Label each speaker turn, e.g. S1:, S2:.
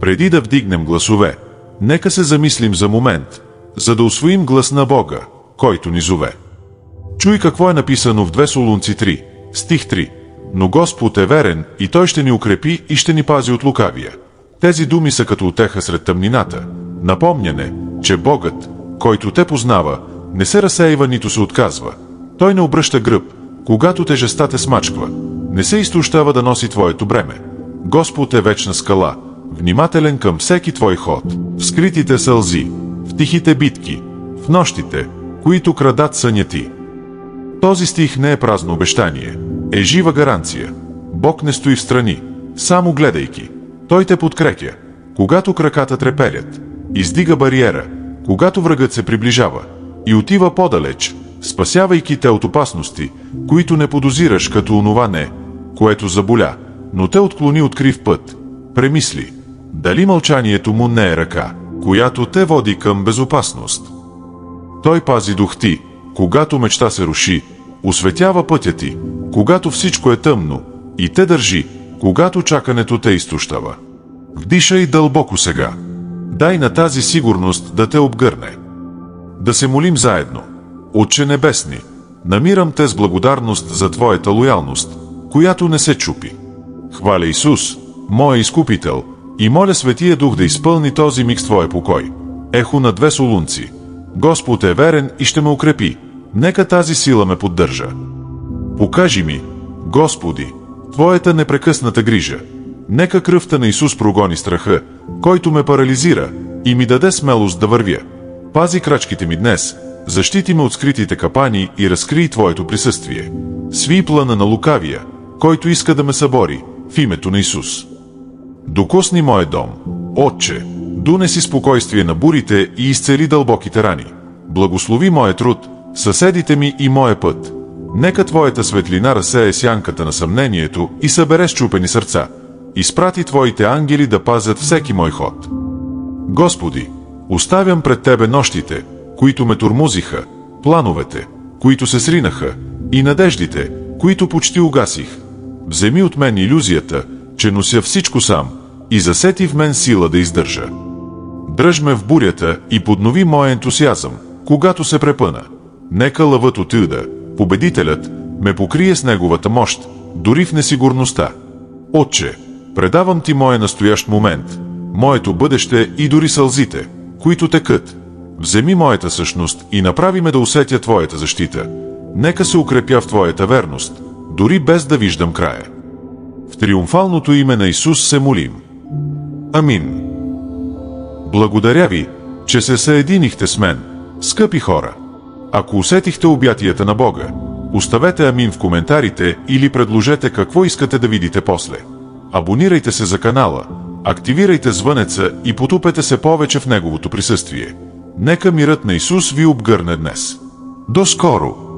S1: Преди да вдигнем гласове, нека се замислим за момент, за да усвоим глас на Бога, който ни зове. Чуй какво е написано в 2 Солунци 3, стих 3. Но Господ е верен и Той ще ни укрепи и ще ни пази от лукавия. Тези думи са като утеха сред тъмнината. Напомняне, че Богът, който те познава, не се разсейва нито се отказва. Той не обръща гръб, когато тежестта те смачква. Не се изтощава да носи твоето бреме. Господ е вечна скала, внимателен към всеки твой ход. В скритите сълзи, в тихите битки, в нощите, които крадат съня ти. Този стих не е празно обещание, е жива гаранция. Бог не стои в страни, само гледайки. Той те подкрепя, когато краката треперят, издига бариера, когато врагът се приближава и отива по-далеч, спасявайки те от опасности, които не подозираш, като онова не, което заболя, но те отклони от крив път. Премисли, дали мълчанието му не е ръка, която те води към безопасност. Той пази дух ти, когато мечта се руши, осветява пътя ти, когато всичко е тъмно, и те държи, когато чакането те изтощава. Вдишай дълбоко сега. Дай на тази сигурност да те обгърне. Да се молим заедно. Отче небесни, намирам те с благодарност за Твоята лоялност, която не се чупи. Хваля Исус, моя изкупител, и моля Светия Дух да изпълни този миг с Твоя покой. Ехо на 2 Солунци. Господ е верен и ще ме укрепи. Нека тази сила ме поддържа. Покажи ми, Господи, Твоята непрекъсната грижа. Нека кръвта на Исус прогони страха, който ме парализира, и ми даде смелост да вървя. Пази крачките ми днес, защити ме от скритите капани и разкрий Твоето присъствие. Сви плана на лукавия, който иска да ме събори, в името на Исус. Докосни моя дом, Отче, донеси спокойствие на бурите и изцели дълбоките рани. Благослови моя труд, съседите ми и моя път. Нека Твоята светлина разсее сянката на съмнението и събере счупени сърца. Изпрати Твоите ангели да пазят всеки мой ход. Господи, оставям пред Тебе нощите, които ме тормозиха, плановете, които се сринаха, и надеждите, които почти угасих. Вземи от мен илюзията, че нося всичко сам, и засети в мен сила да издържа. Дръж ме в бурята и поднови моя ентусиазъм, когато се препъна. Нека лъвът от Иуда, победителят, ме покрие с неговата мощ, дори в несигурността. Отче, предавам Ти моя настоящ момент, моето бъдеще и дори сълзите, които текат. Вземи моята същност и направи ме да усетя Твоята защита. Нека се укрепя в Твоята верност, дори без да виждам края. В триумфалното име на Исус се молим. Амин. Благодаря Ви, че се съединихте с мен, скъпи хора. Ако усетихте обятията на Бога, оставете амин в коментарите или предложете какво искате да видите после. Абонирайте се за канала, активирайте звънеца и потупете се повече в Неговото присъствие. Нека мирът на Исус ви обгърне днес. До скоро!